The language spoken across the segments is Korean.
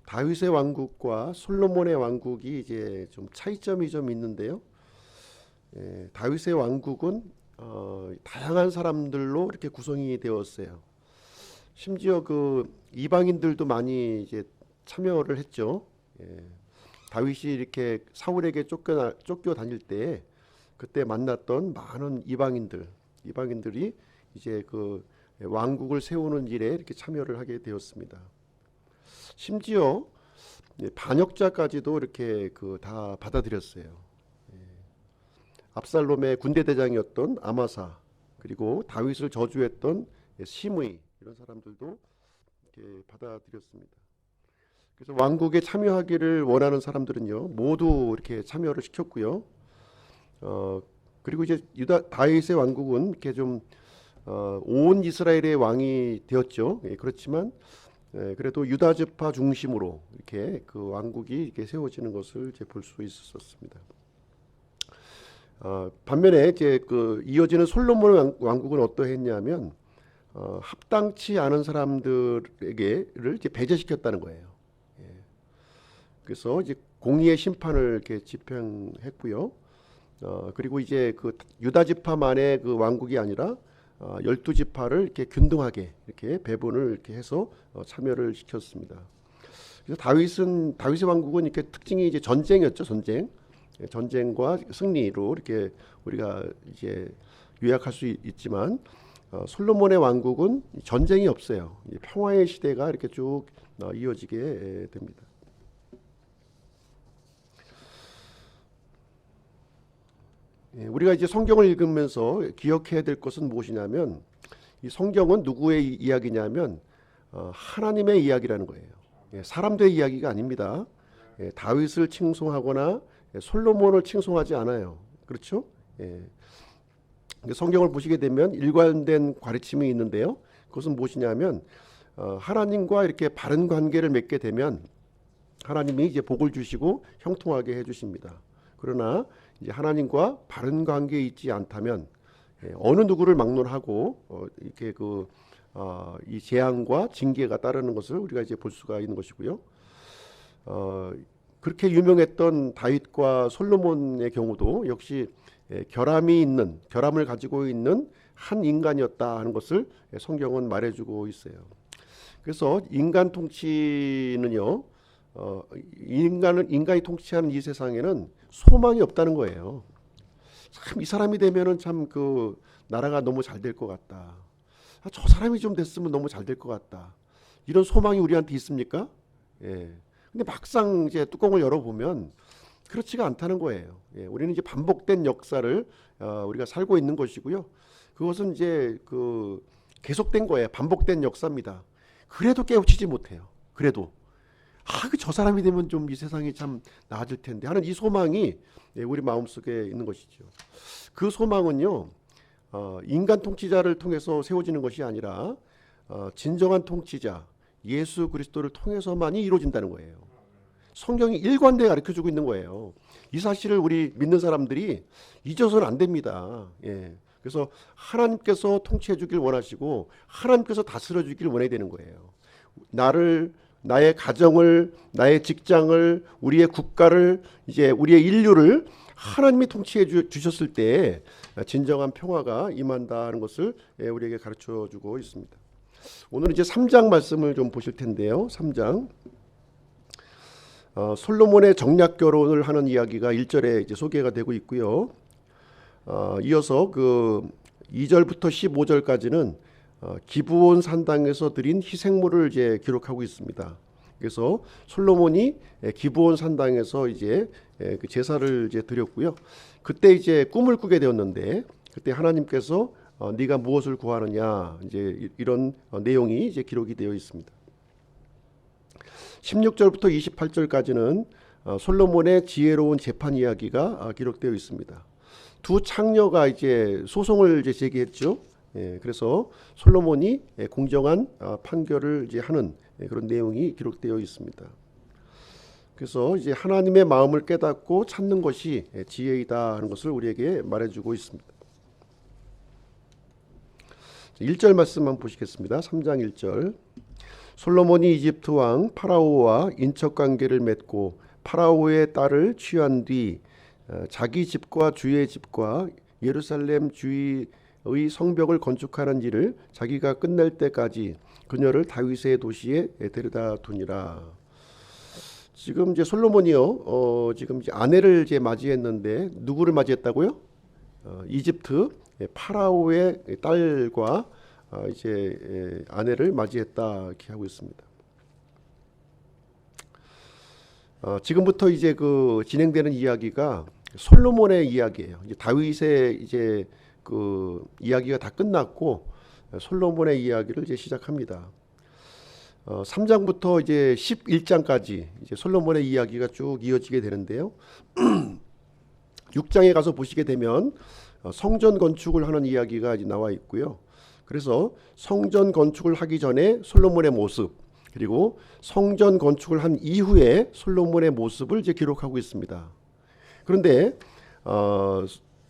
다윗의 왕국과 솔로몬의 왕국이 이제 좀 차이점이 좀 있는데요. 다윗의 왕국은 다양한 사람들로 이렇게 구성이 되었어요. 심지어 그 이방인들도 많이 이제 참여를 했죠. 예, 다윗이 이렇게 사울에게 쫓겨 다닐 때 그때 만났던 많은 이방인들이 이제 그 왕국을 세우는 일에 이렇게 참여를 하게 되었습니다. 심지어 반역자까지도 이렇게 그 다 받아들였어요. 압살롬의 군대 대장이었던 아마사, 그리고 다윗을 저주했던 시므이, 이런 사람들도 이렇게 받아들였습니다. 그래서 왕국에 참여하기를 원하는 사람들은요 모두 이렇게 참여를 시켰고요. 그리고 이제 다윗의 왕국은 이렇게 좀 온 이스라엘의 왕이 되었죠. 그렇지만 그래도 유다 지파 중심으로 이렇게 그 왕국이 이렇게 세워지는 것을 이제 볼 수 있었습니다. 반면에 이제 그 이어지는 솔로몬 왕국은 어떠했냐면 합당치 않은 사람들에게를 이제 배제시켰다는 거예요. 예. 그래서 이제 공의의 심판을 이렇게 집행했고요. 그리고 이제 그 유다 지파만의 그 왕국이 아니라 12지파를 이렇게 균등하게 이렇게 배분을 이렇게 해서 참여를 시켰습니다. 그래서 다윗의 왕국은 이렇게 특징이 이제 전쟁이었죠, 전쟁. 전쟁과 승리로 이렇게 우리가 이제 요약할 수 있지만 솔로몬의 왕국은 전쟁이 없어요. 평화의 시대가 이렇게 쭉 이어지게 됩니다. 우리가 이제 성경을 읽으면서 기억해야 될 것은 무엇이냐면 이 성경은 누구의 이야기냐면 하나님의 이야기라는 거예요. 사람들의 이야기가 아닙니다. 다윗을 칭송하거나 솔로몬을 칭송하지 않아요. 그렇죠? 성경을 보시게 되면 일관된 가르침이 있는데요. 그것은 무엇이냐면 하나님과 이렇게 바른 관계를 맺게 되면 하나님이 이제 복을 주시고 형통하게 해주십니다. 그러나 이제 하나님과 바른 관계에 있지 않다면 어느 누구를 막론하고 이렇게 이 재앙과 징계가 따르는 것을 우리가 이제 볼 수가 있는 것이고요. 그렇게 유명했던 다윗과 솔로몬의 경우도 역시 결함을 가지고 있는 한 인간이었다 하는 것을 성경은 말해주고 있어요. 그래서 인간 통치는요, 인간이 통치하는 이 세상에는 소망이 없다는 거예요. 참 이 사람이 되면은 참 그 나라가 너무 잘 될 것 같다. 저 사람이 좀 됐으면 너무 잘 될 것 같다. 이런 소망이 우리한테 있습니까? 예. 근데 막상 이제 뚜껑을 열어보면 그렇지가 않다는 거예요. 우리는 이제 반복된 역사를 우리가 살고 있는 것이고요. 그것은 이제 그 계속된 거예요. 반복된 역사입니다. 그래도 깨우치지 못해요. 그래도 저 사람이 되면 좀 이 세상이 참 나아질 텐데 하는 이 소망이 우리 마음속에 있는 것이죠. 그 소망은요, 인간 통치자를 통해서 세워지는 것이 아니라 진정한 통치자 예수 그리스도를 통해서만이 이루어진다는 거예요. 성경이 일관되게 가르쳐주고 있는 거예요. 이 사실을 우리 믿는 사람들이 잊어서는 안 됩니다. 그래서 하나님께서 통치해 주길 원하시고 하나님께서 다스려 주길 원해야 되는 거예요. 나의 가정을, 나의 직장을, 우리의 국가를, 이제 우리의 인류를 하나님이 통치해 주셨을 때 진정한 평화가 임한다는 것을 우리에게 가르쳐 주고 있습니다. 오늘 이제 3장 말씀을 좀 보실 텐데요. 3장. 솔로몬의 정략 결혼을 하는 이야기가 1절에 이제 소개가 되고 있고요. 이어서 그 2절부터 15절까지는 기브온 산당에서 드린 희생물을 이제 기록하고 있습니다. 그래서 솔로몬이 기브온 산당에서 이제 그 제사를 이제 드렸고요. 그때 이제 꿈을 꾸게 되었는데 그때 하나님께서 네가 무엇을 구하느냐 이제 이런 내용이 이제 기록이 되어 있습니다. 16절부터 28절까지는 솔로몬의 지혜로운 재판 이야기가 기록되어 있습니다. 두 창녀가 이제 소송을 이제 제기했죠. 그래서 솔로몬이 공정한 판결을 이제 하는 그런 내용이 기록되어 있습니다. 그래서 이제 하나님의 마음을 깨닫고 찾는 것이 지혜이다 하는 것을 우리에게 말해주고 있습니다. 1절 말씀 한번 보시겠습니다. 3장 1절. 솔로몬이 이집트 왕 파라오와 인척 관계를 맺고 파라오의 딸을 취한 뒤 자기 집과 주의 집과 예루살렘 주위의 성벽을 건축하는 일을 자기가 끝낼 때까지 그녀를 다윗의 도시에 데려다 두니라. 지금 이제 솔로몬이요, 지금 이제 아내를 이제 맞이했는데 누구를 맞이했다고요? 이집트 파라오의 딸과 이제 아내를 맞이했다 이렇게 하고 있습니다. 지금부터 이제 그 진행되는 이야기가 솔로몬의 이야기예요. 이제 다윗의 이제 그 이야기가 다 끝났고 솔로몬의 이야기를 이제 시작합니다. 3장부터 이제 11장까지 이제 솔로몬의 이야기가 쭉 이어지게 되는데요. 6장에 가서 보시게 되면 성전 건축을 하는 이야기가 이제 나와 있고요. 그래서 성전 건축을 하기 전에 솔로몬의 모습, 그리고 성전 건축을 한 이후에 솔로몬의 모습을 이제 기록하고 있습니다. 그런데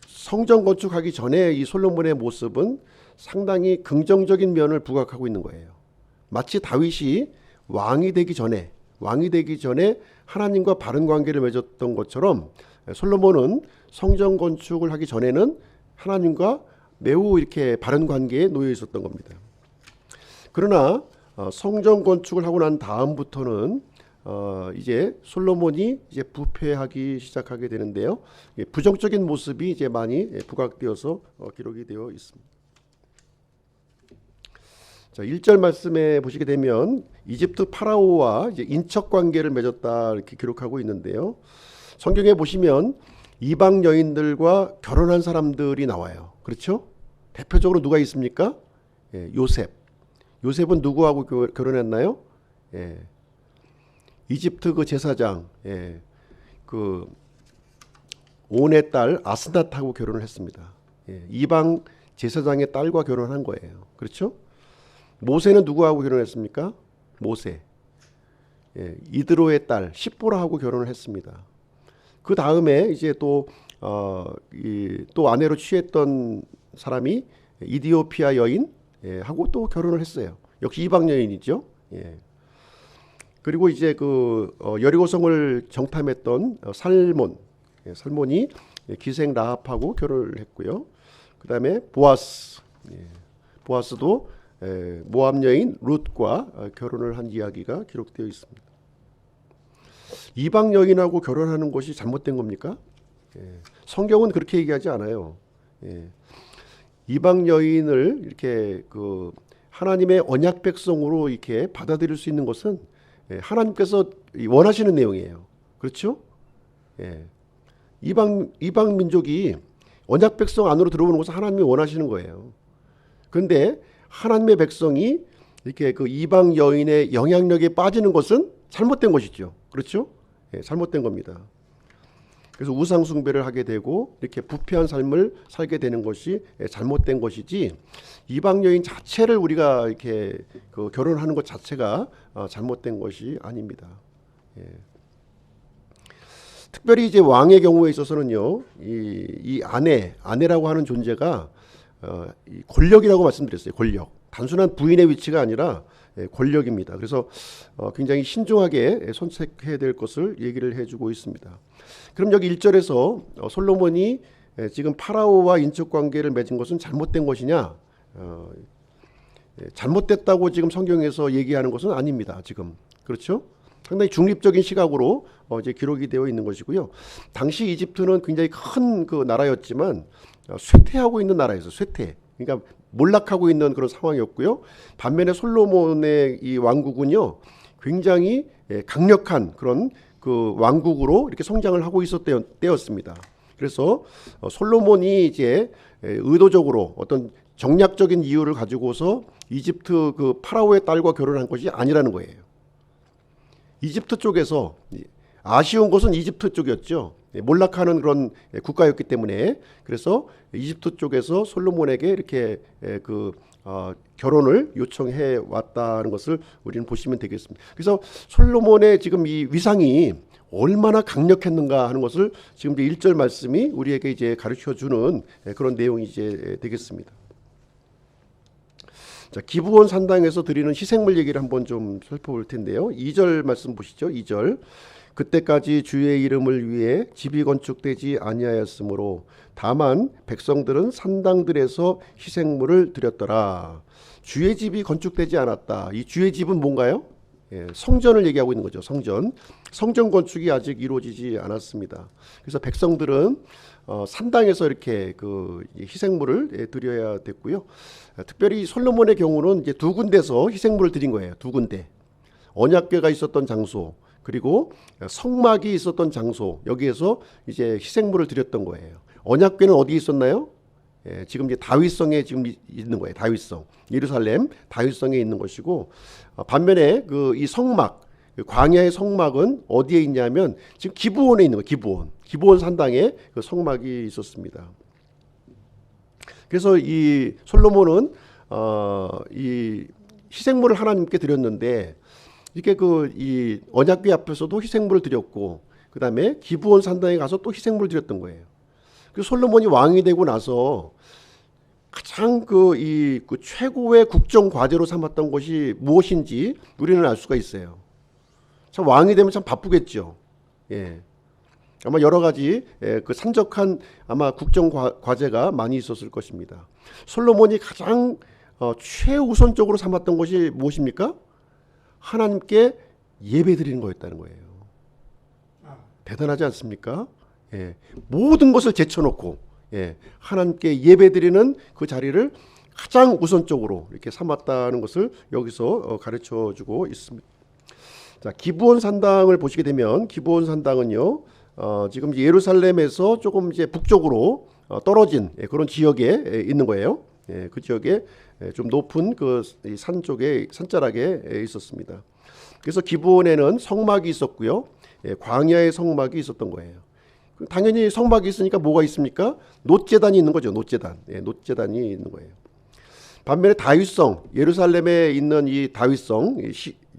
성전 건축하기 전에 이 솔로몬의 모습은 상당히 긍정적인 면을 부각하고 있는 거예요. 마치 다윗이 왕이 되기 전에 하나님과 바른 관계를 맺었던 것처럼 솔로몬은 성전 건축을 하기 전에는 하나님과 매우 이렇게 바른 관계에 놓여 있었던 겁니다. 그러나 성전 건축을 하고 난 다음부터는 이제 솔로몬이 이제 부패하기 시작하게 되는데요. 부정적인 모습이 이제 많이 부각되어서 기록이 되어 있습니다. 자, 1절 말씀에 보시게 되면 이집트 파라오와 이제 인척 관계를 맺었다 이렇게 기록하고 있는데요. 성경에 보시면 이방 여인들과 결혼한 사람들이 나와요. 그렇죠? 대표적으로 누가 있습니까? 요셉. 요셉은 누구하고 결혼했나요? 이집트 그 제사장, 그 온의 딸 아스낫하고 결혼을 했습니다. 이방 제사장의 딸과 결혼한 거예요. 그렇죠? 모세는 누구하고 결혼했습니까? 모세. 이드로의 딸 십보라하고 결혼을 했습니다. 그 다음에 이제 또 아내로 취했던 사람이 이디오피아 여인 하고 또 결혼을 했어요. 역시 이방 여인이죠. 그리고 이제 그 여리고성을 정탐했던 살몬이 기생 라합하고 결혼을 했고요. 그 다음에 보아스도 모압 여인 룻과 결혼을 한 이야기가 기록되어 있습니다. 이방 여인하고 결혼하는 것이 잘못된 겁니까? 성경은 그렇게 얘기하지 않아요. 이방 여인을 이렇게 그 하나님의 언약 백성으로 이렇게 받아들일 수 있는 것은 하나님께서 원하시는 내용이에요. 그렇죠? 이방 민족이 언약 백성 안으로 들어오는 것은 하나님이 원하시는 거예요. 그런데 하나님의 백성이 이렇게 그 이방 여인의 영향력에 빠지는 것은 잘못된 것이죠. 그렇죠? 잘못된 겁니다. 그래서 우상 숭배를 하게 되고 이렇게 부패한 삶을 살게 되는 것이 잘못된 것이지, 이방 여인 자체를 우리가 이렇게 그 결혼하는 것 자체가 잘못된 것이 아닙니다. 특별히 이제 왕의 경우에 있어서는요, 이 아내라고 하는 존재가 이 권력이라고 말씀드렸어요. 권력. 단순한 부인의 위치가 아니라 권력입니다. 그래서 굉장히 신중하게 선택해야 될 것을 얘기를 해주고 있습니다. 그럼 여기 1절에서 솔로몬이 지금 파라오와 인척 관계를 맺은 것은 잘못된 것이냐? 잘못됐다고 지금 성경에서 얘기하는 것은 아닙니다. 지금 그렇죠? 상당히 중립적인 시각으로 이제 기록이 되어 있는 것이고요. 당시 이집트는 굉장히 큰 그 나라였지만 쇠퇴하고 있는 나라였어요. 쇠퇴. 그러니까 몰락하고 있는 그런 상황이었고요. 반면에 솔로몬의 이 왕국은요, 굉장히 강력한 그런 그 왕국으로 이렇게 성장을 하고 있었던 때였습니다. 그래서 솔로몬이 이제 의도적으로 어떤 정략적인 이유를 가지고서 이집트 그 파라오의 딸과 결혼한 것이 아니라는 거예요. 이집트 쪽에서 아쉬운 것은 이집트 쪽이었죠. 몰락하는 그런 국가였기 때문에, 그래서 이집트 쪽에서 솔로몬에게 이렇게 그 결혼을 요청해 왔다는 것을 우리는 보시면 되겠습니다. 그래서 솔로몬의 지금 이 위상이 얼마나 강력했는가 하는 것을 지금 이제 1절 말씀이 우리에게 이제 가르쳐 주는 그런 내용이 이제 되겠습니다. 자, 기브온 산당에서 드리는 희생물 얘기를 한번 좀 살펴볼 텐데요. 2절 말씀 보시죠. 2절. 그때까지 주의 이름을 위해 집이 건축되지 아니하였으므로 다만 백성들은 산당들에서 희생물을 드렸더라. 주의 집이 건축되지 않았다. 이 주의 집은 뭔가요? 성전을 얘기하고 있는 거죠. 성전 건축이 아직 이루어지지 않았습니다. 그래서 백성들은 산당에서 이렇게 그 희생물을 드려야 됐고요. 특별히 솔로몬의 경우는 이제 두 군데서 희생물을 드린 거예요. 두 군데. 언약궤가 있었던 장소, 그리고 성막이 있었던 장소, 여기에서 이제 희생물을 드렸던 거예요. 언약궤는 어디 있었나요? 지금 이제 다윗성에 지금 있는 거예요. 다윗성, 예루살렘 다윗성에 있는 것이고, 반면에 그 이 성막, 광야의 성막은 어디에 있냐면 지금 기브온에 있는 거예요. 기브온 산당에 그 성막이 있었습니다. 그래서 이 솔로몬은 이 희생물을 하나님께 드렸는데, 이렇게 그 이 언약궤 앞에서도 희생물을 드렸고, 그 다음에 기브온 산당에 가서 또 희생물을 드렸던 거예요. 그 솔로몬이 왕이 되고 나서 가장 그 최고의 국정 과제로 삼았던 것이 무엇인지 우리는 알 수가 있어요. 참 왕이 되면 참 바쁘겠죠. 예. 아마 여러 가지 그 산적한 아마 국정 과제가 많이 있었을 것입니다. 솔로몬이 가장 최우선적으로 삼았던 것이 무엇입니까? 하나님께 예배 드리는 거였다는 거예요. 대단하지 않습니까? 예, 모든 것을 제쳐놓고 하나님께 예배드리는 그 자리를 가장 우선적으로 이렇게 삼았다는 것을 여기서 가르쳐주고 있습니다. 자, 기브온 산당을 보시게 되면 기브온 산당은요, 지금 예루살렘에서 조금 이제 북쪽으로 떨어진 그런 지역에 있는 거예요. 그 지역에 좀 높은 그 산 쪽에 산자락에 있었습니다. 그래서 기브온에는 성막이 있었고요, 광야의 성막이 있었던 거예요. 당연히 성막이 있으니까 뭐가 있습니까? 놋제단이 있는 거죠. 놋제단이 있는 거예요. 반면에 다윗성, 예루살렘에 있는 이 다윗성,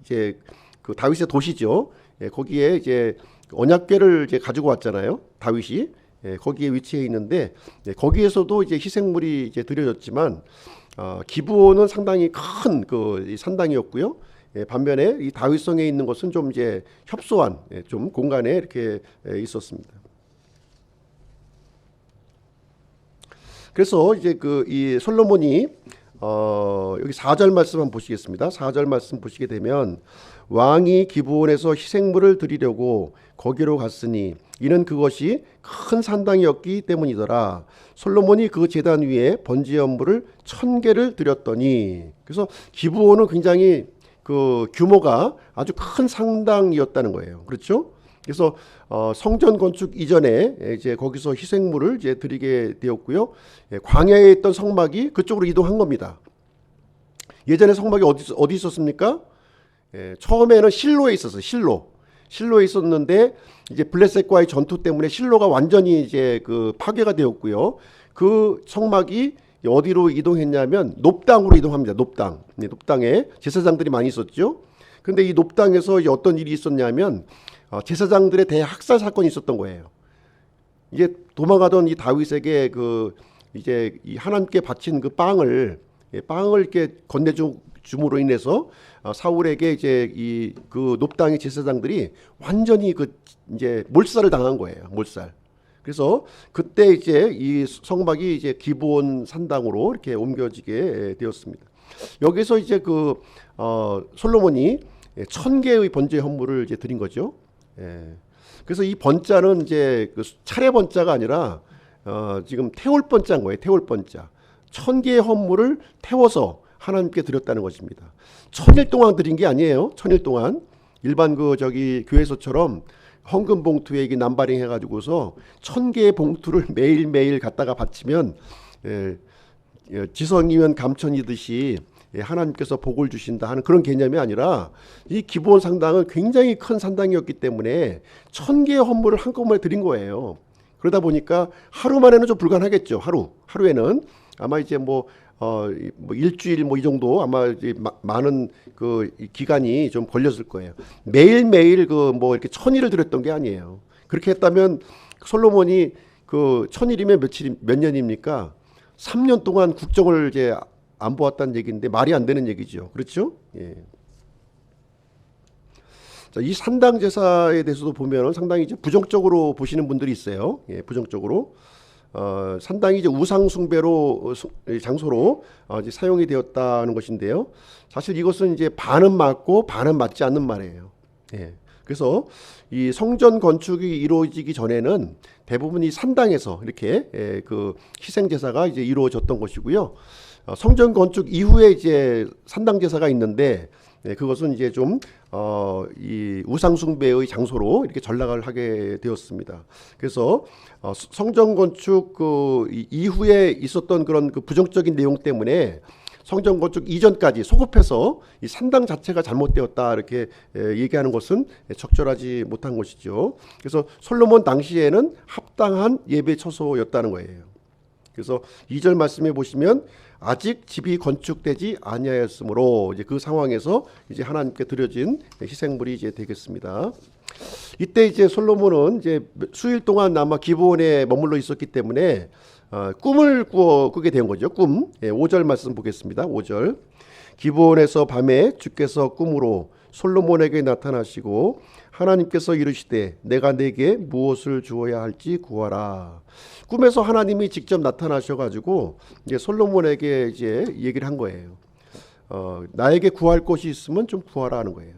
이제 그 다윗의 도시죠. 거기에 이제 언약궤를 이제 가지고 왔잖아요. 다윗이 거기에 위치해 있는데, 거기에서도 이제 희생물이 이제 드려졌지만, 기브온은 상당히 큰 그 산당이었고요. 반면에 이 다윗성에 있는 것은 좀 이제 협소한 좀 공간에 이렇게 있었습니다. 그래서 이제 그 이 솔로몬이 여기 4절 말씀 한번 보시겠습니다. 4절 말씀 보시게 되면, 왕이 기브온에서 희생물을 드리려고 거기로 갔으니 이는 그것이 큰 산당이었기 때문이더라. 솔로몬이 그 제단 위에 번제 연물을 1000개를 드렸더니, 그래서 기브온은 굉장히 그 규모가 아주 큰 산당이었다는 거예요. 그렇죠? 그래서 성전 건축 이전에 이제 거기서 희생물을 이제 드리게 되었고요. 광야에 있던 성막이 그쪽으로 이동한 겁니다. 예전에 성막이 어디 있었습니까? 처음에는 실로에 있었어요. 실로에 있었는데 이제 블레셋과의 전투 때문에 실로가 완전히 이제 그 파괴가 되었고요. 그 성막이 어디로 이동했냐면 놋당으로 이동합니다. 놋당에 제사장들이 많이 있었죠. 근데 이 놋당에서 어떤 일이 있었냐면 제사장들의 대학살 사건이 있었던 거예요. 이제 도망가던 이 다윗에게 그 이제 이 하나님께 바친 그 빵을 이렇게 건네줌으로 인해서 사울에게 이제 이 그 놋당의 제사장들이 완전히 그 이제 몰살을 당한 거예요. 몰살. 그래서 그때 이제 이 성막이 이제 기브온 산당으로 이렇게 옮겨지게 되었습니다. 여기서 이제 그 솔로몬이 1000개의 번제 헌물을 이제 드린 거죠. 그래서 이 번자는 이제 그 차례 번자가 아니라 지금 태울 번자인 거예요. 태울 번자. 1000개의 헌물을 태워서 하나님께 드렸다는 것입니다. 1000일 동안 드린 게 아니에요. 1000일 동안 일반 그 저기 교회에서처럼 헌금 봉투에 이게 남바링 해가지고서 1000개의 봉투를 매일매일 갖다가 바치면 지성이면 감천이듯이 하나님께서 복을 주신다 하는 그런 개념이 아니라, 이 기브온 산당은 굉장히 큰 산당이었기 때문에 1000개의 헌물을 한꺼번에 드린 거예요. 그러다 보니까 하루 만에는 좀 불가능하겠죠. 하루에는 아마 이제 뭐 일주일 뭐 이 정도 아마 이제 많은 그 기간이 좀 걸렸을 거예요. 매일매일 그 뭐 이렇게 1000일을 드렸던 게 아니에요. 그렇게 했다면 솔로몬이 그 1000일이면 몇 년입니까? 3년 동안 국정을 이제 안 보았다는 얘기인데 말이 안 되는 얘기죠. 그렇죠? 예. 자, 이 산당 제사에 대해서도 보면 상당히 이제 부정적으로 보시는 분들이 있어요. 예, 부정적으로. 산당이 이제 우상 숭배로 장소로 이제 사용이 되었다는 것인데요. 사실 이것은 이제 반은 맞고 반은 맞지 않는 말이에요. 예. 그래서 이 성전 건축이 이루어지기 전에는 대부분 이 산당에서 이렇게 그 희생 제사가 이제 이루어졌던 것이고요. 성전 건축 이후에 이제 산당 제사가 있는데 그것은 이제 좀 이 우상 숭배의 장소로 이렇게 전락을 하게 되었습니다. 그래서 성전 건축 그 이후에 있었던 그런 그 부정적인 내용 때문에 성전 건축 이전까지 소급해서 이 산당 자체가 잘못되었다 이렇게 얘기하는 것은 적절하지 못한 것이죠. 그래서 솔로몬 당시에는 합당한 예배 처소였다는 거예요. 그래서 2절 말씀해 보시면 아직 집이 건축되지 아니하였으므로 이제 그 상황에서 이제 하나님께 드려진 희생물이 이제 되겠습니다. 이때 이제 솔로몬은 이제 수일 동안 아마 기브온에 머물러 있었기 때문에 꿈을 꾸게 된 거죠. 꿈. 5절 말씀 보겠습니다. 5절. 기브온에서 밤에 주께서 꿈으로 솔로몬에게 나타나시고 하나님께서 이르시되 내가 내게 무엇을 주어야 할지 구하라. 꿈에서 하나님이 직접 나타나셔가지고 이제 솔로몬에게 이제 얘기를 한 거예요. 나에게 구할 것이 있으면 좀 구하라 하는 거예요.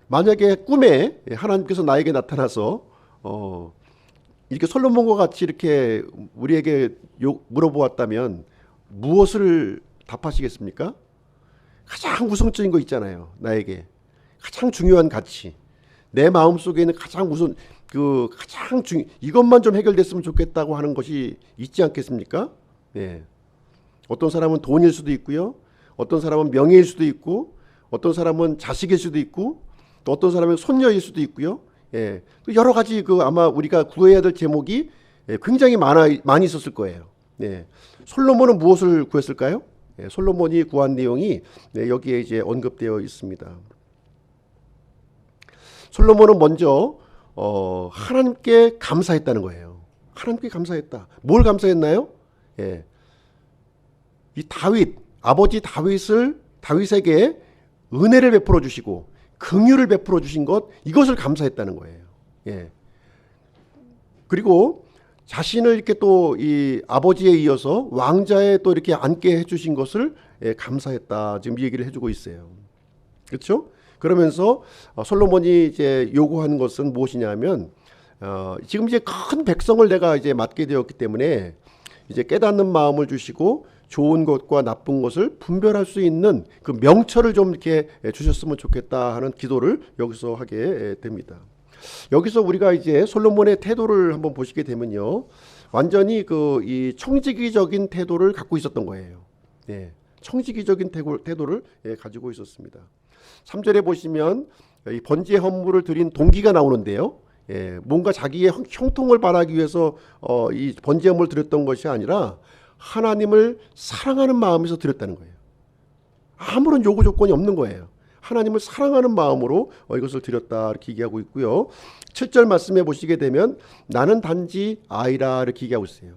만약에 꿈에 하나님께서 나에게 나타나서 이렇게 솔로몬과 같이 이렇게 우리에게 물어보았다면 무엇을 답하시겠습니까? 가장 우선적인 거 있잖아요. 나에게 가장 중요한 가치, 내 마음 속에 있는 가장 우선 이것만 좀 해결됐으면 좋겠다고 하는 것이 있지 않겠습니까? 네. 어떤 사람은 돈일 수도 있고요, 어떤 사람은 명예일 수도 있고, 어떤 사람은 자식일 수도 있고, 또 어떤 사람은 손녀일 수도 있고요. 예, 여러 가지 아마 우리가 구해야 될 제목이 굉장히 많이 있었을 거예요. 예, 솔로몬은 무엇을 구했을까요? 예, 솔로몬이 구한 내용이 여기에 이제 언급되어 있습니다. 솔로몬은 먼저 하나님께 감사했다는 거예요. 하나님께 감사했다. 뭘 감사했나요? 예, 이 아버지 다윗에게 은혜를 베풀어 주시고 긍휼을 베풀어 주신 것, 이것을 감사했다는 거예요. 예. 그리고 자신을 이렇게 또 이 아버지에 이어서 왕자에 또 이렇게 앉게 해주신 것을 감사했다. 지금 이 얘기를 해주고 있어요. 그렇죠? 그러면서 솔로몬이 이제 요구하는 것은 무엇이냐면 지금 이제 큰 백성을 내가 이제 맡게 되었기 때문에 이제 깨닫는 마음을 주시고 좋은 것과 나쁜 것을 분별할 수 있는 그 명철을 좀 이렇게 주셨으면 좋겠다 하는 기도를 여기서 하게 됩니다. 여기서 우리가 이제 솔로몬의 태도를 한번 보시게 되면요, 완전히 이 청지기적인 태도를 갖고 있었던 거예요. 예, 청지기적인 태도를 가지고 있었습니다. 3절에 보시면 이 번제 헌물을 드린 동기가 나오는데요. 예, 뭔가 자기의 형통을 바라기 위해서 이 번제 헌물을 드렸던 것이 아니라 하나님을 사랑하는 마음에서 드렸다는 거예요. 아무런 요구 조건이 없는 거예요. 하나님을 사랑하는 마음으로 이것을 드렸다 이렇게 얘기하고 있고요. 7절 말씀해 보시게 되면 나는 단지 아이라 이렇게 얘기하고 있어요.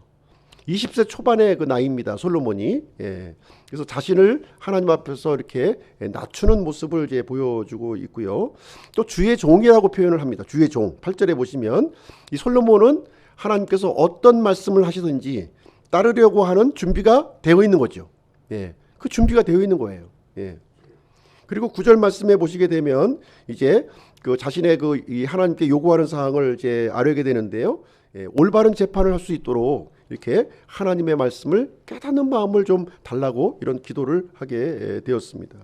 20세 초반의 그 나이입니다. 솔로몬이. 예. 그래서 자신을 하나님 앞에서 이렇게 낮추는 모습을 이제 보여주고 있고요. 또 주의 종이라고 표현을 합니다. 주의 종. 8절에 보시면 이 솔로몬은 하나님께서 어떤 말씀을 하시든지 따르려고 하는 준비가 되어 있는 거죠. 예. 그 준비가 되어 있는 거예요. 예. 그리고 9절 말씀에 보시게 되면 이제 그 자신의 이 하나님께 요구하는 사항을 이제 아뢰게 되는데요. 예. 올바른 재판을 할 수 있도록 이렇게 하나님의 말씀을 깨닫는 마음을 좀 달라고 이런 기도를 하게 되었습니다.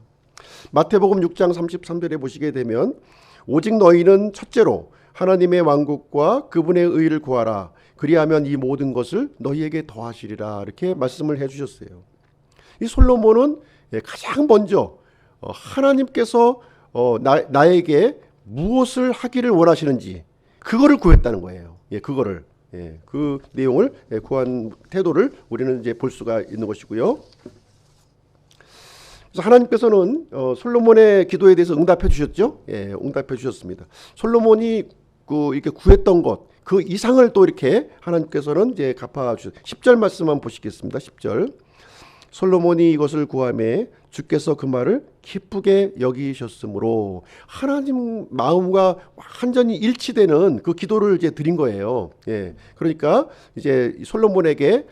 마태복음 6장 33절에 보시게 되면 오직 너희는 첫째로 하나님의 왕국과 그분의 의를 구하라. 그리하면 이 모든 것을 너희에게 더하시리라. 이렇게 말씀을 해주셨어요. 이 솔로몬은 가장 먼저 하나님께서 나에게 무엇을 하기를 원하시는지 그거를 구했다는 거예요. 예, 그거를. 예, 그 내용을 구한 태도를 우리는 이제 볼 수가 있는 것이고요. 그래서 하나님께서는 솔로몬의 기도에 대해서 응답해 주셨죠. 예, 응답해 주셨습니다. 솔로몬이 이렇게 구했던 것, 그 이상을 또 이렇게 하나님께서는 이제 갚아 주셨어요. 10절 말씀만 보시겠습니다. 10절. 솔로몬이 이것을 구하매 주께서 그 말을 기쁘게 여기셨으므로 하나님 마음과 완전히 일치되는 그 기도를 이제 드린 거예요. 예. 그러니까 이제 솔로몬에게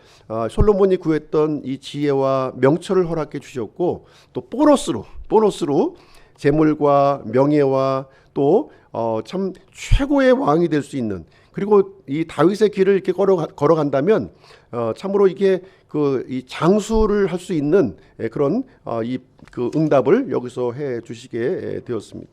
솔로몬이 구했던 이 지혜와 명철을 허락해 주셨고, 또 보너스로 재물과 명예와 또 참 최고의 왕이 될 수 있는, 그리고 이 다윗의 길을 이렇게 걸어간다면 참으로 이게 이 장수를 할 수 있는 그런 그 응답을 여기서 해 주시게 되었습니다.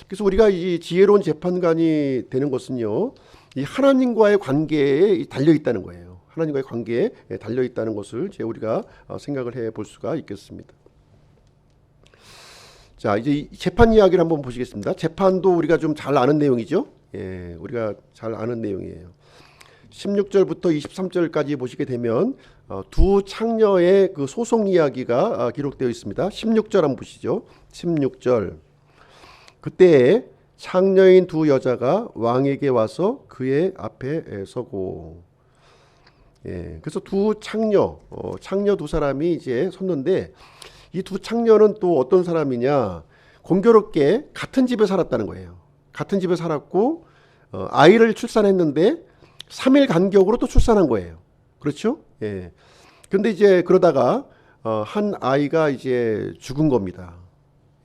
그래서 우리가 이 지혜로운 재판관이 되는 것은요, 이 하나님과의 관계에 달려 있다는 거예요. 하나님과의 관계에 달려 있다는 것을 이제 우리가 생각을 해 볼 수가 있겠습니다. 자, 이제 재판 이야기를 한번 보시겠습니다. 재판도 우리가 좀 잘 아는 내용이죠. 예, 우리가 잘 아는 내용이에요. 16절부터 23절까지 보시게 되면 두 창녀의 그 소송 이야기가 기록되어 있습니다. 16절 한번 보시죠. 16절. 그때에 창녀인 두 여자가 왕에게 와서 그의 앞에 서고. 예, 그래서 두 창녀 두 사람이 이제 섰는데, 이 두 창녀는 또 어떤 사람이냐? 공교롭게 같은 집에 살았다는 거예요. 같은 집에 살았고 아이를 출산했는데 3일 간격으로 또 출산한 거예요. 그렇죠? 예. 근데 이제 그러다가 한 아이가 이제 죽은 겁니다.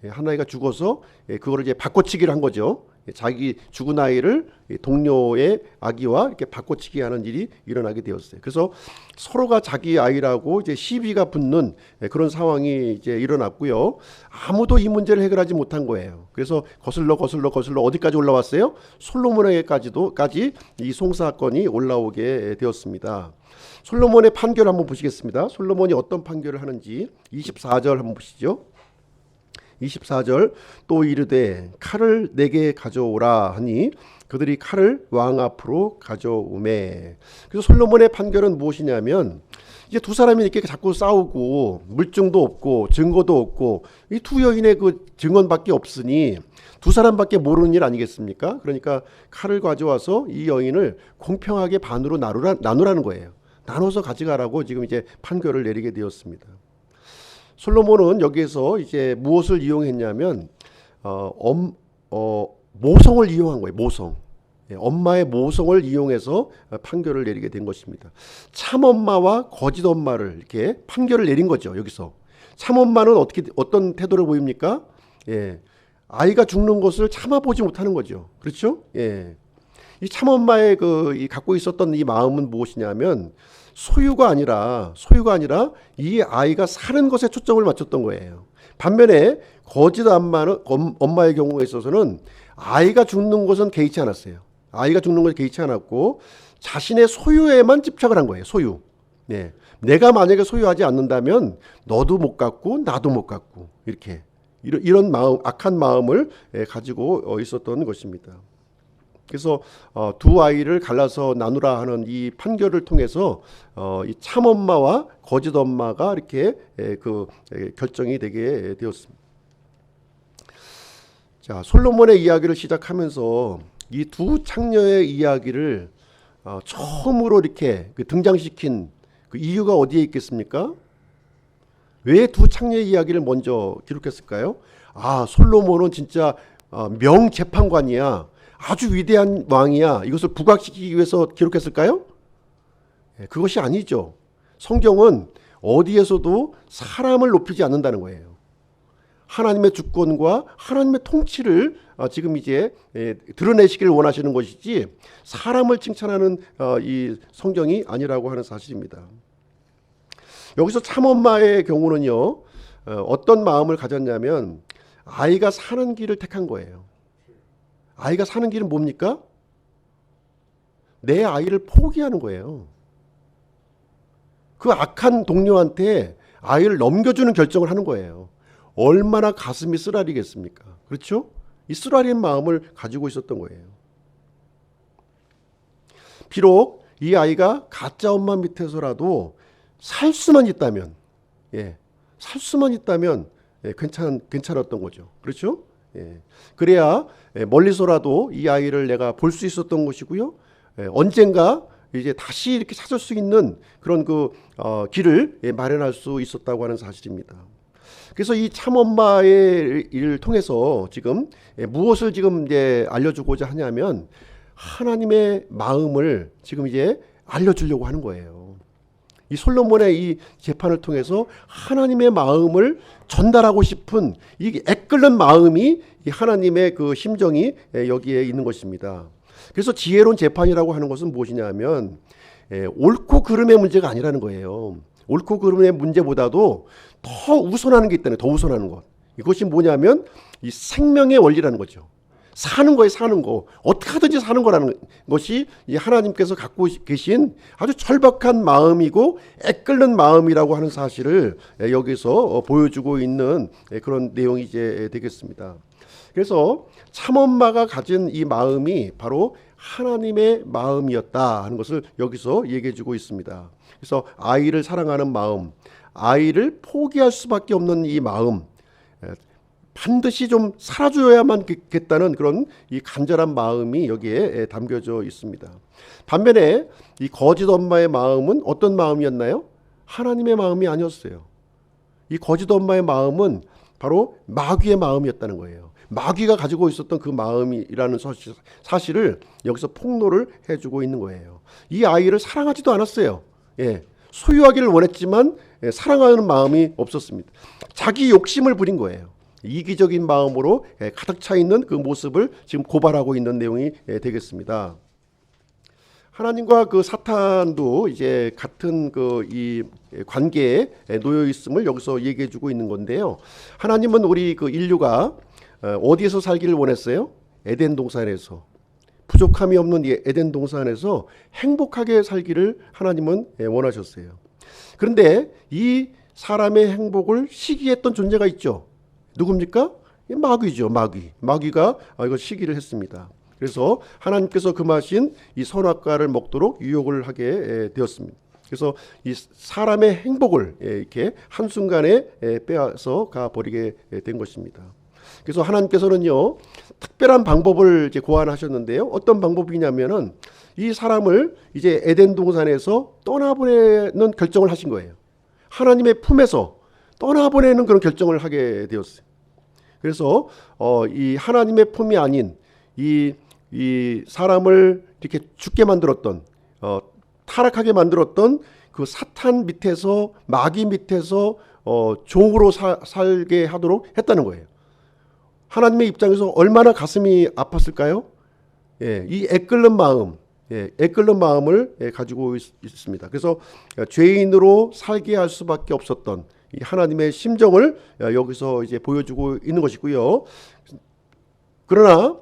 예, 한 아이가 죽어서 그거를 이제 바꿔치기를 한 거죠. 자기 죽은 아이를 동료의 아기와 이렇게 바꿔치기 하는 일이 일어나게 되었어요. 그래서 서로가 자기 아이라고 이제 시비가 붙는 그런 상황이 이제 일어났고요. 아무도 이 문제를 해결하지 못한 거예요. 그래서 거슬러 어디까지 올라왔어요? 솔로몬에게까지 이 송사건이 올라오게 되었습니다. 솔로몬의 판결 한번 보시겠습니다. 솔로몬이 어떤 판결을 하는지 24절 한번 보시죠. 24절. 또 이르되 칼을 내게 가져오라 하니 그들이 칼을 왕 앞으로 가져오매. 그래서 솔로몬의 판결은 무엇이냐면, 이제 두 사람이 이렇게 자꾸 싸우고 물증도 없고 증거도 없고 이 두 여인의 그 증언밖에 없으니 두 사람밖에 모르는 일 아니겠습니까? 그러니까 칼을 가져와서 이 여인을 공평하게 반으로 나누라는 거예요. 나눠서 가져가라고 지금 이제 판결을 내리게 되었습니다. 솔로몬은 여기에서 이제 무엇을 이용했냐면 모성을 이용한 거예요. 모성. 엄마의 모성을 이용해서 판결을 내리게 된 것입니다. 참엄마와 거짓 엄마를 이렇게 판결을 내린 거죠. 여기서 참엄마는 어떤 태도를 보입니까? 예, 아이가 죽는 것을 참아보지 못하는 거죠. 그렇죠? 예, 이 참엄마의 이 갖고 있었던 이 마음은 무엇이냐면 소유가 아니라 이 아이가 사는 것에 초점을 맞췄던 거예요. 반면에 거짓 엄마의 경우에 있어서는 아이가 죽는 것은 개의치 않았어요. 아이가 죽는 것에 개의치 않았고 자신의 소유에만 집착을 한 거예요. 소유. 네. 내가 만약에 소유하지 않는다면 너도 못 갖고 나도 못 갖고 이런 마음, 악한 마음을 가지고 있었던 것입니다. 그래서 두 아이를 갈라서 나누라 하는 이 판결을 통해서 이 참엄마와 거짓 엄마가 이렇게 결정이 되게 되었습니다. 자, 솔로몬의 이야기를 시작하면서 이 두 창녀의 이야기를 처음으로 이렇게 등장시킨 그 이유가 어디에 있겠습니까? 왜 두 창녀의 이야기를 먼저 기록했을까요? 솔로몬은 진짜 명재판관이야. 아주 위대한 왕이야. 이것을 부각시키기 위해서 기록했을까요? 그것이 아니죠. 성경은 어디에서도 사람을 높이지 않는다는 거예요. 하나님의 주권과 하나님의 통치를 지금 이제 드러내시기를 원하시는 것이지 사람을 칭찬하는 이 성경이 아니라고 하는 사실입니다. 여기서 참엄마의 경우는요, 어떤 마음을 가졌냐면 아이가 사는 길을 택한 거예요. 아이가 사는 길은 뭡니까? 내 아이를 포기하는 거예요. 그 악한 동료한테 아이를 넘겨주는 결정을 하는 거예요. 얼마나 가슴이 쓰라리겠습니까? 그렇죠? 이 쓰라린 마음을 가지고 있었던 거예요. 비록 이 아이가 가짜 엄마 밑에서라도 살 수만 있다면, 괜찮았던 거죠. 그렇죠? 그래야 멀리서라도 이 아이를 내가 볼 수 있었던 것이고요. 언젠가 이제 다시 이렇게 찾을 수 있는 그런 길을 마련할 수 있었다고 하는 사실입니다. 그래서 이 참엄마의 일을 통해서 지금 무엇을 지금 이제 알려주고자 하냐면 하나님의 마음을 지금 이제 알려주려고 하는 거예요. 이 솔로몬의 이 재판을 통해서 하나님의 마음을 전달하고 싶은 이 애끓는 마음이 이 하나님의 그 심정이 여기에 있는 것입니다. 그래서 지혜로운 재판이라고 하는 것은 무엇이냐면 옳고 그름의 문제가 아니라는 거예요. 옳고 그름의 문제보다도 더 우선하는 게 있다는, 더 우선하는 것. 이것이 뭐냐면 이 생명의 원리라는 거죠. 사는 거에 사는 거, 어떻게 하든지 사는 거라는 것이 이 하나님께서 갖고 계신 아주 절박한 마음이고 애끓는 마음이라고 하는 사실을 여기서 보여주고 있는 그런 내용이 이제 되겠습니다. 그래서 참엄마가 가진 이 마음이 바로 하나님의 마음이었다 하는 것을 여기서 얘기해 주고 있습니다. 그래서 아이를 사랑하는 마음, 아이를 포기할 수밖에 없는 이 마음, 반드시 좀 살아줘야만 겠다는 그런 이 간절한 마음이 여기에 담겨져 있습니다. 반면에 이 거짓 엄마의 마음은 어떤 마음이었나요? 하나님의 마음이 아니었어요. 이 거짓 엄마의 마음은 바로 마귀의 마음이었다는 거예요. 마귀가 가지고 있었던 그 마음이라는 사실을 여기서 폭로를 해주고 있는 거예요. 이 아이를 사랑하지도 않았어요. 소유하기를 원했지만 사랑하는 마음이 없었습니다. 자기 욕심을 부린 거예요. 이기적인 마음으로 가득 차 있는 그 모습을 지금 고발하고 있는 내용이 되겠습니다. 하나님과 그 사탄도 이제 같은 이 관계에 놓여 있음을 여기서 얘기해 주고 있는 건데요. 하나님은 우리 그 인류가 어디에서 살기를 원했어요? 에덴 동산에서. 부족함이 없는 이 에덴 동산에서 행복하게 살기를 하나님은 원하셨어요. 그런데 이 사람의 행복을 시기했던 존재가 있죠. 누굽니까? 마귀죠. 마귀가 이거 시기를 했습니다. 그래서 하나님께서 금하신 이 선악과를 먹도록 유혹을 하게 되었습니다. 그래서 이 사람의 행복을 이렇게 한순간에 빼앗아 가버리게 된 것입니다. 그래서 하나님께서는요, 특별한 방법을 이제 고안하셨는데요. 어떤 방법이냐면은 이 사람을 이제 에덴 동산에서 떠나보내는 결정을 하신 거예요. 하나님의 품에서 떠나보내는 그런 결정을 하게 되었어요. 그래서 이 하나님의 품이 아닌 이 사람을 이렇게 죽게 만들었던 타락하게 만들었던 그 사탄 밑에서, 마귀 밑에서 종으로 살게 하도록 했다는 거예요. 하나님의 입장에서 얼마나 가슴이 아팠을까요? 이 애끓는 마음, 애끓는 마음을 가지고 있습니다. 그래서 죄인으로 살게 할 수밖에 없었던 이 하나님의 심정을 여기서 이제 보여주고 있는 것이고요. 그러나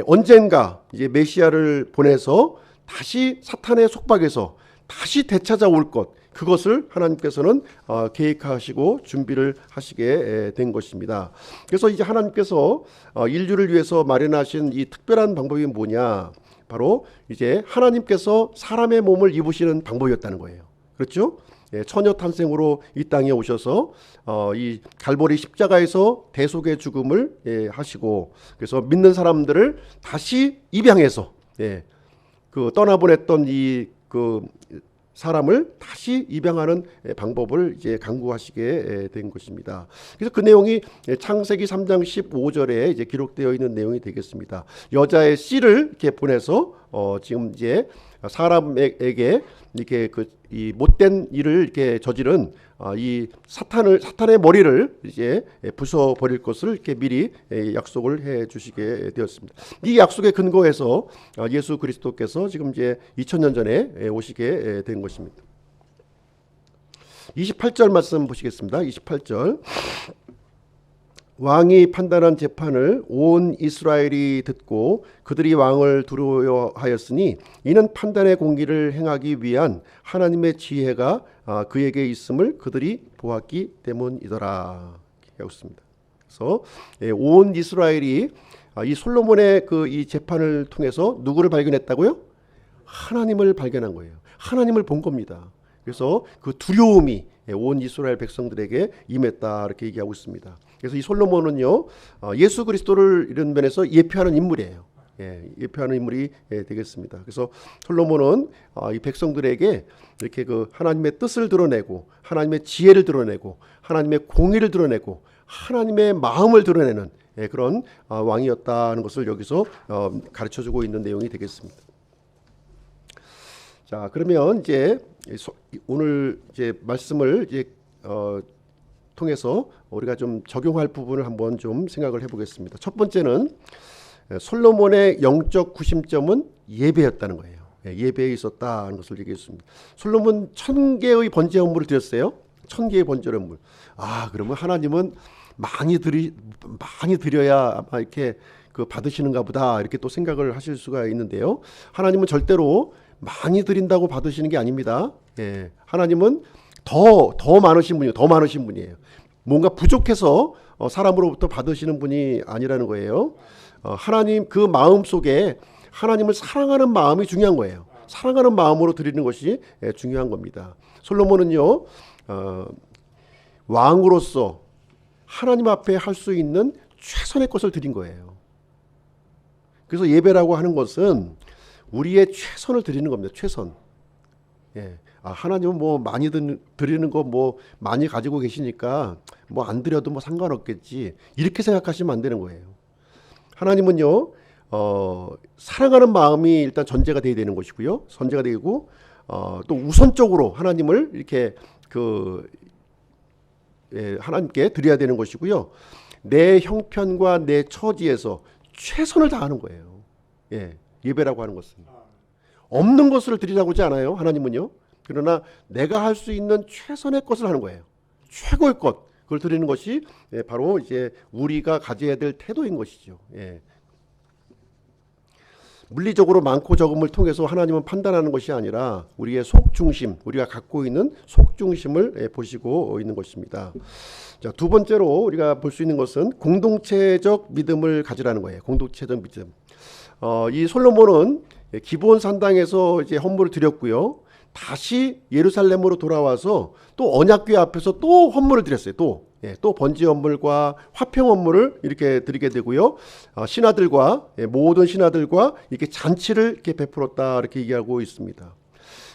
언젠가 이제 메시아를 보내서 다시 사탄의 속박에서 다시 되찾아올 것, 그것을 하나님께서는 계획하시고 준비를 하시게 된 것입니다. 그래서 이제 하나님께서 인류를 위해서 마련하신 이 특별한 방법이 뭐냐? 바로 이제 하나님께서 사람의 몸을 입으시는 방법이었다는 거예요. 그렇죠? 처녀 탄생으로 이 땅에 오셔서 이 갈보리 십자가에서 대속의 죽음을 하시고, 그래서 믿는 사람들을 다시 입양해서 그 떠나보냈던 그 사람을 다시 입양하는 방법을 이제 강구하시게 된 것입니다. 그래서 그 내용이 창세기 3장 15절에 이제 기록되어 있는 내용이 되겠습니다. 여자의 씨를 이렇게 보내서 지금 이제 사람에게 이렇게 이 못된 일을 이렇게 저지른 이 사탄의 머리를 이제 부숴 버릴 것을 이렇게 미리 약속을 해 주시게 되었습니다. 이 약속에 근거해서 예수 그리스도께서 지금 이제 2000년 전에 오시게 된 것입니다. 28절 말씀 보시겠습니다. 28절. 왕이 판단한 재판을 온 이스라엘이 듣고 그들이 왕을 두려워하였으니 이는 판단의 공의를 행하기 위한 하나님의 지혜가 그에게 있음을 그들이 보았기 때문이더라. 이렇게 하고 있습니다. 그래서 온 이스라엘이 이 솔로몬의 이 재판을 통해서 누구를 발견했다고요? 하나님을 발견한 거예요. 하나님을 본 겁니다. 그래서 그 두려움이 온 이스라엘 백성들에게 임했다, 이렇게 얘기하고 있습니다. 그래서 이 솔로몬은요, 예수 그리스도를 이런 면에서 예표하는 인물이에요. 예표하는 인물이 되겠습니다. 그래서 솔로몬은 이 백성들에게 이렇게 그 하나님의 뜻을 드러내고 하나님의 지혜를 드러내고 하나님의 공의를 드러내고 하나님의 마음을 드러내는 그런 왕이었다는 것을 여기서 가르쳐주고 있는 내용이 되겠습니다. 자, 그러면 이제 오늘 이제 말씀을 이제 통해서 우리가 좀 적용할 부분을 한번 좀 생각을 해보겠습니다. 첫 번째는 솔로몬의 영적 구심점은 예배였다는 거예요. 예배에 있었다는 것을 얘기했습니다. 솔로몬 1000개의 번제 헌물을 드렸어요. 1000개의 번제 헌물. 그러면 하나님은 많이 드려야 아마 이렇게 그 받으시는가 보다 이렇게 또 생각을 하실 수가 있는데요. 하나님은 절대로 많이 드린다고 받으시는 게 아닙니다. 하나님은 더 많으신 분이에요. 더 많으신 분이에요. 뭔가 부족해서 사람으로부터 받으시는 분이 아니라는 거예요. 하나님 그 마음 속에 하나님을 사랑하는 마음이 중요한 거예요. 사랑하는 마음으로 드리는 것이 중요한 겁니다. 솔로몬은요, 왕으로서 하나님 앞에 할 수 있는 최선의 것을 드린 거예요. 그래서 예배라고 하는 것은 우리의 최선을 드리는 겁니다. 최선. 하나님은 뭐 많이 드리는 거 뭐 많이 가지고 계시니까 뭐 안 드려도 뭐 상관없겠지. 이렇게 생각하시면 안 되는 거예요. 하나님은요, 사랑하는 마음이 일단 전제가 돼야 되는 것이고요. 전제가 되고, 또 우선적으로 하나님을 이렇게 하나님께 드려야 되는 것이고요. 내 형편과 내 처지에서 최선을 다하는 거예요. 예배라고 하는 것은. 없는 것을 드리라고 하지 않아요. 하나님은요. 그러나 내가 할 수 있는 최선의 것을 하는 거예요. 최고의 것. 그걸 드리는 것이 바로 이제 우리가 가져야 될 태도인 것이죠. 물리적으로 많고 적음을 통해서 하나님은 판단하는 것이 아니라 우리의 속중심, 우리가 갖고 있는 속중심을 보시고 있는 것입니다. 자, 두 번째로 우리가 볼 수 있는 것은 공동체적 믿음을 가지라는 거예요. 공동체적 믿음. 이 솔로몬은 기브온 산당에서 이제 헌물을 드렸고요. 다시 예루살렘으로 돌아와서 또 언약궤 앞에서 또 헌물을 드렸어요. 또 번제 헌물과 화평 헌물을 이렇게 드리게 되고요. 신하들과 모든 신하들과 이렇게 잔치를 이렇게 베풀었다 이렇게 얘기하고 있습니다.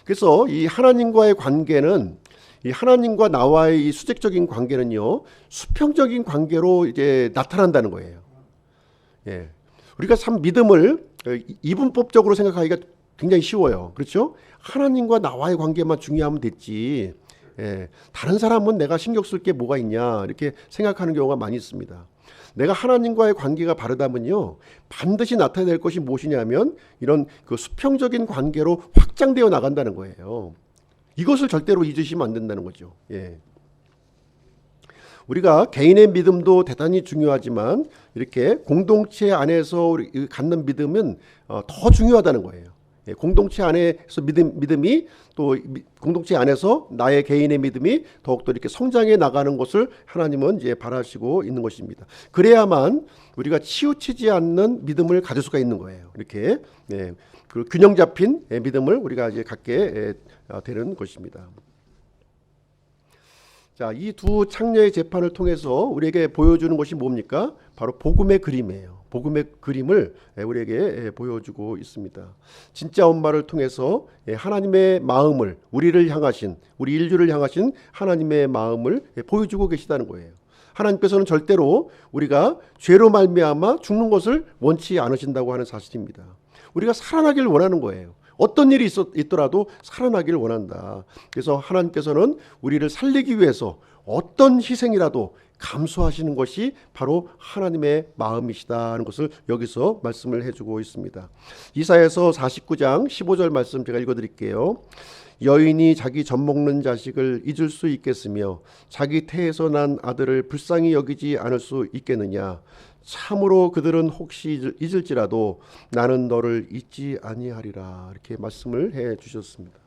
그래서 이 하나님과의 관계는 이 하나님과 나와의 이 수직적인 관계는요, 수평적인 관계로 이제 나타난다는 거예요. 우리가 참 믿음을 이분법적으로 생각하기가 굉장히 쉬워요. 그렇죠? 하나님과 나와의 관계만 중요하면 됐지. 다른 사람은 내가 신경 쓸 게 뭐가 있냐 이렇게 생각하는 경우가 많이 있습니다. 내가 하나님과의 관계가 바르다면요, 반드시 나타낼 것이 무엇이냐면 이런 그 수평적인 관계로 확장되어 나간다는 거예요. 이것을 절대로 잊으시면 안 된다는 거죠. 우리가 개인의 믿음도 대단히 중요하지만 이렇게 공동체 안에서 갖는 믿음은 더 중요하다는 거예요. 공동체 안에서 믿음이 또 공동체 안에서 나의 개인의 믿음이 더욱더 이렇게 성장해 나가는 것을 하나님은 이제 바라시고 있는 것입니다. 그래야만 우리가 치우치지 않는 믿음을 가질 수가 있는 거예요. 이렇게 그 균형 잡힌 믿음을 우리가 이제 갖게 되는 것입니다. 자, 이 두 창녀의 재판을 통해서 우리에게 보여주는 것이 뭡니까? 바로 복음의 그림이에요. 복음의 그림을 우리에게 보여주고 있습니다. 진짜 엄마를 통해서 하나님의 마음을 우리를 향하신, 우리 인류를 향하신 하나님의 마음을 보여주고 계시다는 거예요. 하나님께서는 절대로 우리가 죄로 말미암아 죽는 것을 원치 않으신다고 하는 사실입니다. 우리가 살아나길 원하는 거예요. 어떤 일이 있더라도 살아나기를 원한다. 그래서 하나님께서는 우리를 살리기 위해서 어떤 희생이라도 감수하시는 것이 바로 하나님의 마음이시다는 것을 여기서 말씀을 해주고 있습니다. 이사야서 49장 15절 말씀 제가 읽어드릴게요. 여인이 자기 젖먹는 자식을 잊을 수 있겠으며 자기 태에서 난 아들을 불쌍히 여기지 않을 수 있겠느냐. 참으로 그들은 혹시 잊을지라도 나는 너를 잊지 아니하리라. 이렇게 말씀을 해 주셨습니다.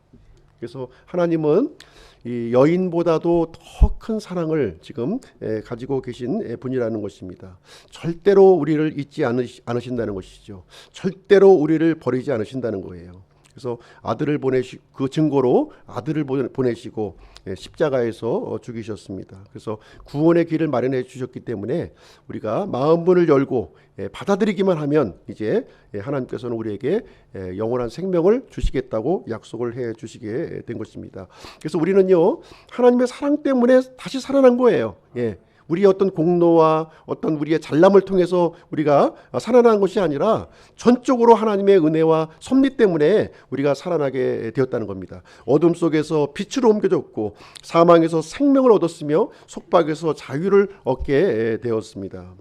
그래서 하나님은 이 여인보다도 더 큰 사랑을 지금 가지고 계신 분이라는 것입니다. 절대로 우리를 잊지 않으신다는 것이죠. 절대로 우리를 버리지 않으신다는 거예요. 그래서 아들을 그 증거로 아들을 보내시고 십자가에서 죽이셨습니다. 그래서 구원의 길을 마련해 주셨기 때문에 우리가 마음문을 열고 받아들이기만 하면 이제 하나님께서는 우리에게 영원한 생명을 주시겠다고 약속을 해 주시게 된 것입니다. 그래서 우리는요, 하나님의 사랑 때문에 다시 살아난 거예요. 우리의 어떤 공로와 어떤 우리의 잘남을 통해서 우리가 살아난 것이 아니라 전적으로 하나님의 은혜와 섭리 때문에 우리가 살아나게 되었다는 겁니다. 어둠 속에서 빛으로 옮겨졌고 사망에서 생명을 얻었으며 속박에서 자유를 얻게 되었습니다.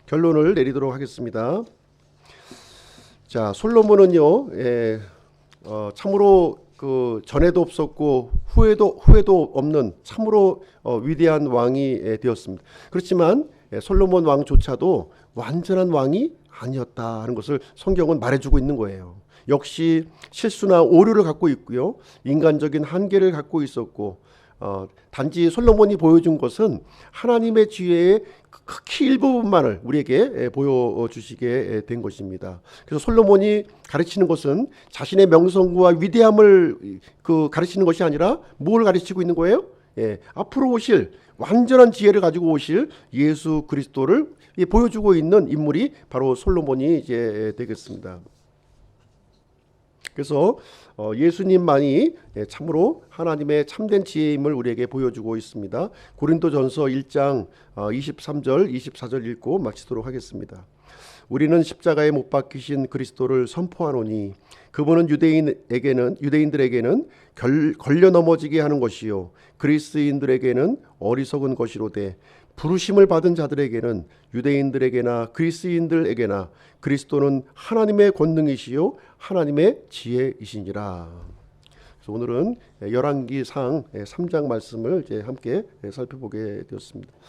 결론을 내리도록 하겠습니다. 자, 솔로몬은요, 참으로 그 전에도 없었고 후에도 없는 참으로 위대한 왕이 되었습니다. 그렇지만 솔로몬 왕조차도 완전한 왕이 아니었다 하는 것을 성경은 말해주고 있는 거예요. 역시 실수나 오류를 갖고 있고요, 인간적인 한계를 갖고 있었고, 단지 솔로몬이 보여준 것은 하나님의 지혜의 극히 일부분만을 우리에게 보여주시게 된 것입니다. 그래서 솔로몬이 가르치는 것은 자신의 명성과 위대함을 가르치는 것이 아니라 뭘 가르치고 있는 거예요? 앞으로 오실 완전한 지혜를 가지고 오실 예수 그리스도를 보여주고 있는 인물이 바로 솔로몬이 이제 되겠습니다. 그래서 예수님만이 참으로 하나님의 참된 지혜임을 우리에게 보여주고 있습니다. 고린도전서 1장 23절 24절 읽고 마치도록 하겠습니다. 우리는 십자가에 못 박히신 그리스도를 선포하노니 그분은 유대인들에게는 걸려 넘어지게 하는 것이요 그리스인들에게는 어리석은 것이로되 부르심을 받은 자들에게는 유대인들에게나 그리스인들에게나 그리스도는 하나님의 권능이시요 하나님의 지혜이시니라. 그래서 오늘은 열왕기상 3장 말씀을 이제 함께 살펴보게 되었습니다.